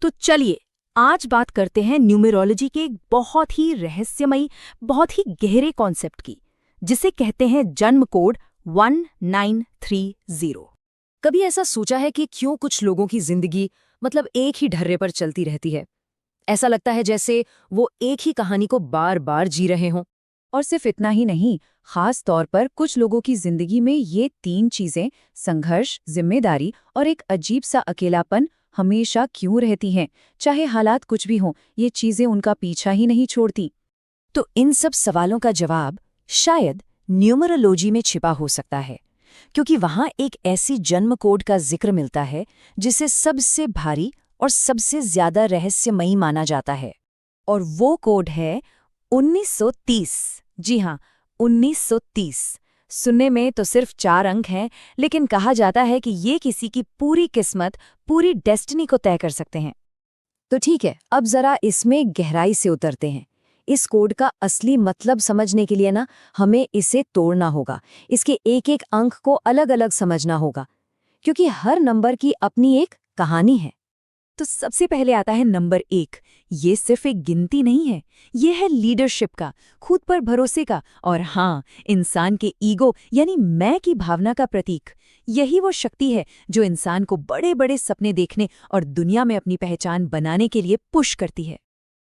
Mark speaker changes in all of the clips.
Speaker 1: तो चलिए आज बात करते हैं न्यूमेरोलॉजी के एक बहुत ही रहस्यमयी, बहुत ही गहरे कॉन्सेप्ट की, जिसे कहते हैं जन्म कोड 1930।
Speaker 2: कभी ऐसा सोचा है कि क्यों कुछ लोगों की जिंदगी मतलब एक ही ढर्रे पर चलती रहती है? ऐसा लगता है जैसे वो एक ही कहानी को बार बार जी रहे हों।
Speaker 3: और सिर्फ इतना ही नहीं, खास तौर पर कुछ लोगों की जिंदगी में ये तीन चीजें संघर्ष, जिम्मेदारी और एक अजीब सा अकेलापन हमेशा क्यों रहती हैं? चाहे हालात कुछ भी हों, ये चीजें उनका पीछा ही नहीं छोड़ती।
Speaker 2: तो इन सब सवालों का जवाब शायद न्यूमरोलॉजी में छिपा हो सकता है, क्योंकि वहां एक ऐसी जन्म कोड का जिक्र मिलता है जिसे सबसे भारी और सबसे ज्यादा रहस्यमयी माना जाता है। और वो कोड है 1930। जी हाँ, 1930। सुनने में तो सिर्फ 4 अंक हैं, लेकिन कहा जाता है कि ये किसी की पूरी किस्मत, पूरी डेस्टिनी को तय कर सकते हैं। तो ठीक है, अब जरा इसमें गहराई से उतरते हैं। इस कोड का असली मतलब समझने के लिए ना हमें इसे तोड़ना होगा, इसके एक एक अंक को अलग अलग समझना होगा, क्योंकि हर नंबर की अपनी एक कहानी है।
Speaker 1: तो सबसे पहले आता है नंबर 1। ये सिर्फ एक गिनती नहीं है, ये है लीडरशिप का, खुद पर भरोसे का और हाँ, इंसान के ईगो यानी मैं की भावना का प्रतीक। यही वो शक्ति है जो इंसान को बड़े बड़े सपने देखने और दुनिया में अपनी पहचान बनाने के लिए पुश करती है।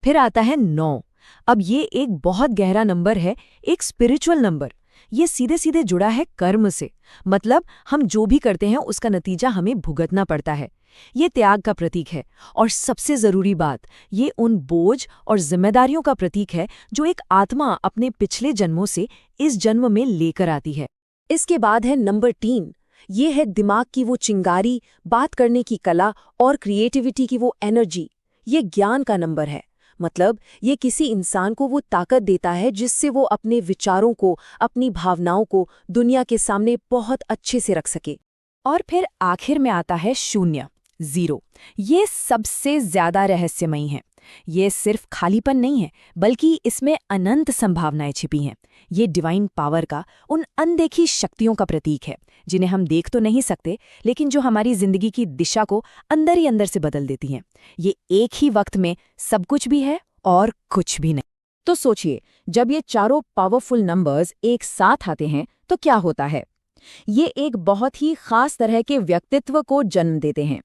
Speaker 1: फिर आता है 9। अब ये एक बहुत गहरा नंबर है, एक स्पिरिचुअल नंबर। ये सीधे सीधे जुड़ा है कर्म से, मतलब हम जो भी करते हैं उसका नतीजा हमें भुगतना पड़ता है। ये त्याग का प्रतीक है और सबसे जरूरी बात, ये उन बोझ और जिम्मेदारियों का प्रतीक है जो एक आत्मा अपने पिछले जन्मों से इस जन्म में लेकर आती है।
Speaker 2: इसके बाद है नंबर 3। ये है दिमाग की वो चिंगारी, बात करने की कला और क्रिएटिविटी की वो एनर्जी। ये ज्ञान का नंबर है, मतलब ये किसी इंसान को वो ताकत देता है जिससे वो अपने विचारों को, अपनी भावनाओं को दुनिया के सामने बहुत अच्छे से रख सके।
Speaker 1: और फिर आखिर में आता है 0। ये सबसे ज्यादा रहस्यमयी है। ये सिर्फ खालीपन नहीं है, बल्कि इसमें अनंत संभावनाएं छिपी हैं। ये डिवाइन पावर का, उन अनदेखी शक्तियों का प्रतीक है जिन्हें हम देख तो नहीं सकते, लेकिन जो हमारी जिंदगी की दिशा को अंदर ही अंदर से बदल देती हैं। ये एक ही वक्त में सब कुछ भी है और कुछ भी नहीं।
Speaker 2: तो सोचिए, जब ये चारों पावरफुल नंबर्स एक साथ आते हैं तो क्या होता है? ये एक बहुत ही खास तरह के व्यक्तित्व को जन्म देते हैं।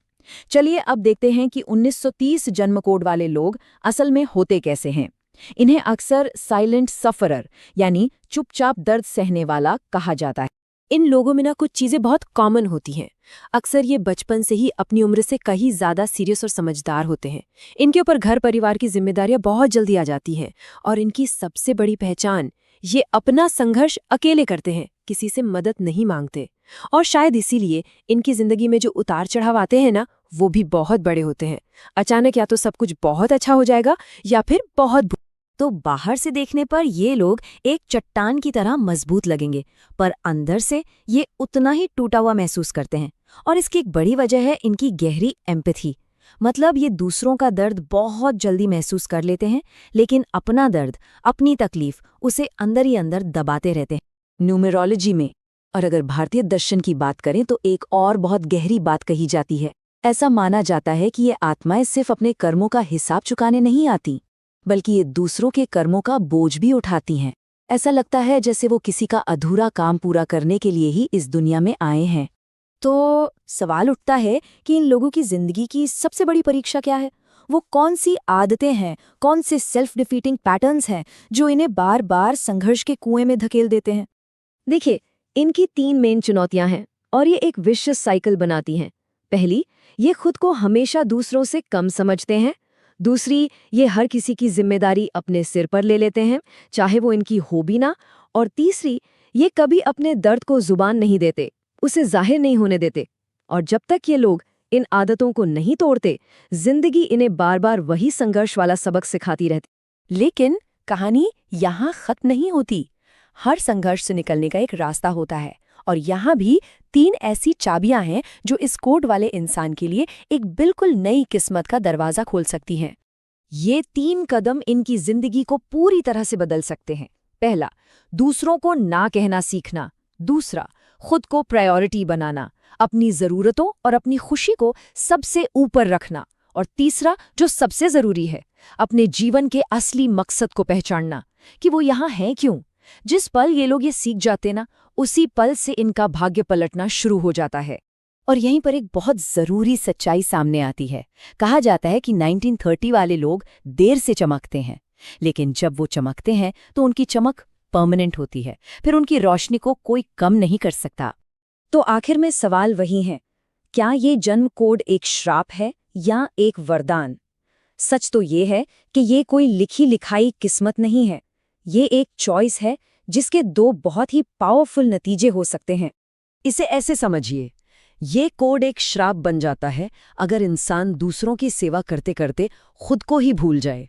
Speaker 2: चलिए अब देखते हैं कि 1930 जन्म कोड वाले लोग असल में होते कैसे हैं। इन्हें अक्सर साइलेंट सफरर यानी चुपचाप दर्द सहने वाला कहा जाता है। इन लोगों में ना कुछ चीजें बहुत कॉमन होती हैं। अक्सर ये बचपन से ही अपनी उम्र से कहीं ज्यादा सीरियस और समझदार होते हैं। इनके ऊपर घर परिवार की जिम्मेदारियां बहुत जल्दी आ जाती हैं और इनकी सबसे बड़ी पहचान, ये अपना संघर्ष अकेले करते हैं, किसी से मदद नहीं मांगते। और शायद इसीलिए इनकी जिंदगी में जो उतार चढ़ाव आते हैं ना, वो भी बहुत बड़े होते हैं। अचानक या तो सब कुछ बहुत अच्छा हो जाएगा या फिर बहुत तो बाहर से देखने पर ये लोग एक चट्टान की तरह मजबूत लगेंगे, पर अंदर से ये उतना ही टूटा हुआ महसूस करते हैं। और इसकी एक बड़ी वजह है इनकी गहरी एम्पैथी, मतलब ये दूसरों का दर्द बहुत जल्दी महसूस कर लेते हैं, लेकिन अपना दर्द, अपनी तकलीफ उसे अंदर ही अंदर दबाते रहते हैं। न्यूमेरोलॉजी में और अगर भारतीय दर्शन की बात करें तो एक और बहुत गहरी बात कही जाती है। ऐसा माना जाता है कि ये आत्माएं सिर्फ अपने कर्मों का हिसाब चुकाने नहीं आती, बल्कि ये दूसरों के कर्मों का बोझ भी उठाती हैं। ऐसा लगता है जैसे वो किसी का अधूरा काम पूरा करने के लिए ही इस दुनिया में आए हैं। तो सवाल उठता है कि इन लोगों की जिंदगी की सबसे बड़ी परीक्षा क्या है? वो कौन सी आदतें हैं, कौन से सेल्फ डिफीटिंग पैटर्न्स हैं जो इन्हें बार बार संघर्ष के कुएं में धकेल देते हैं? देखिए, इनकी 3 मेन चुनौतियां हैं और ये एक विशिष्ट साइकिल बनाती हैं। पहली, ये खुद को हमेशा दूसरों से कम समझते हैं। दूसरी, ये हर किसी की जिम्मेदारी अपने सिर पर ले लेते हैं, चाहे वो इनकी हो भी ना। और तीसरी, ये कभी अपने दर्द को जुबान नहीं देते, उसे जाहिर नहीं होने देते। और जब तक ये लोग इन आदतों को नहीं तोड़ते, जिंदगी इन्हें बार बार वही संघर्ष वाला सबक सिखाती रहती। लेकिन कहानी यहाँ खत्म नहीं होती। हर संघर्ष से निकलने का एक रास्ता होता है और यहाँ भी 3 ऐसी चाबियां हैं जो इस कोड वाले इंसान के लिए एक बिल्कुल नई किस्मत का दरवाजा खोल सकती हैं। ये 3 कदम इनकी जिंदगी को पूरी तरह से बदल सकते हैं। पहला, दूसरों को ना कहना सीखना। दूसरा, खुद को प्रायोरिटी बनाना, अपनी जरूरतों और अपनी खुशी को सबसे ऊपर रखना। और तीसरा, जो सबसे जरूरी है, अपने जीवन के असली मकसद को पहचानना, कि वो यहाँ है क्यों। जिस पल ये लोग ये सीख जाते ना, उसी पल से इनका भाग्य पलटना शुरू हो जाता है। और यहीं पर एक बहुत जरूरी सच्चाई सामने आती है। कहा जाता है कि 1930 वाले लोग देर से चमकते हैं, लेकिन जब वो चमकते हैं तो उनकी चमक परमानेंट होती है, फिर उनकी रोशनी को कोई कम नहीं कर सकता।
Speaker 3: तो आखिर में सवाल वही है, क्या ये जन्म कोड एक श्राप है या एक वरदान? सच तो ये है कि ये कोई लिखी लिखाई किस्मत नहीं है, ये एक चॉइस है जिसके दो बहुत ही पावरफुल नतीजे हो सकते हैं।
Speaker 2: इसे ऐसे समझिए, ये कोड एक श्राप बन जाता है अगर इंसान दूसरों की सेवा करते करते खुद को ही भूल जाए,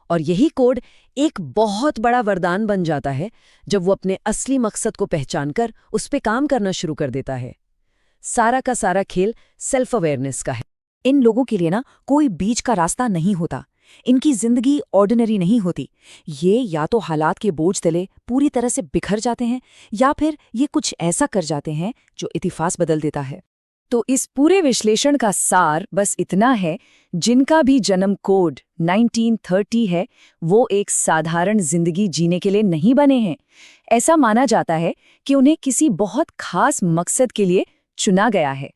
Speaker 2: और यही कोड एक बहुत बड़ा वरदान बन जाता है जब वो अपने असली मकसद को पहचानकर उस पे काम करना शुरू कर देता है। सारा का सारा खेल सेल्फ अवेयरनेस का है।
Speaker 3: इन लोगों के लिए ना कोई बीच का रास्ता नहीं होता, इनकी जिंदगी ऑर्डिनरी नहीं होती। ये या तो हालात के बोझ तले पूरी तरह से बिखर जाते हैं, या फिर ये कुछ ऐसा कर जाते हैं जो इतिहास बदल देता है। तो इस पूरे विश्लेषण का सार बस इतना है, जिनका भी जन्म कोड 1930 है, वो एक साधारण जिंदगी जीने के लिए नहीं बने हैं। ऐसा माना जाता है कि उन्हें किसी बहुत खास मकसद के लिए चुना गया है।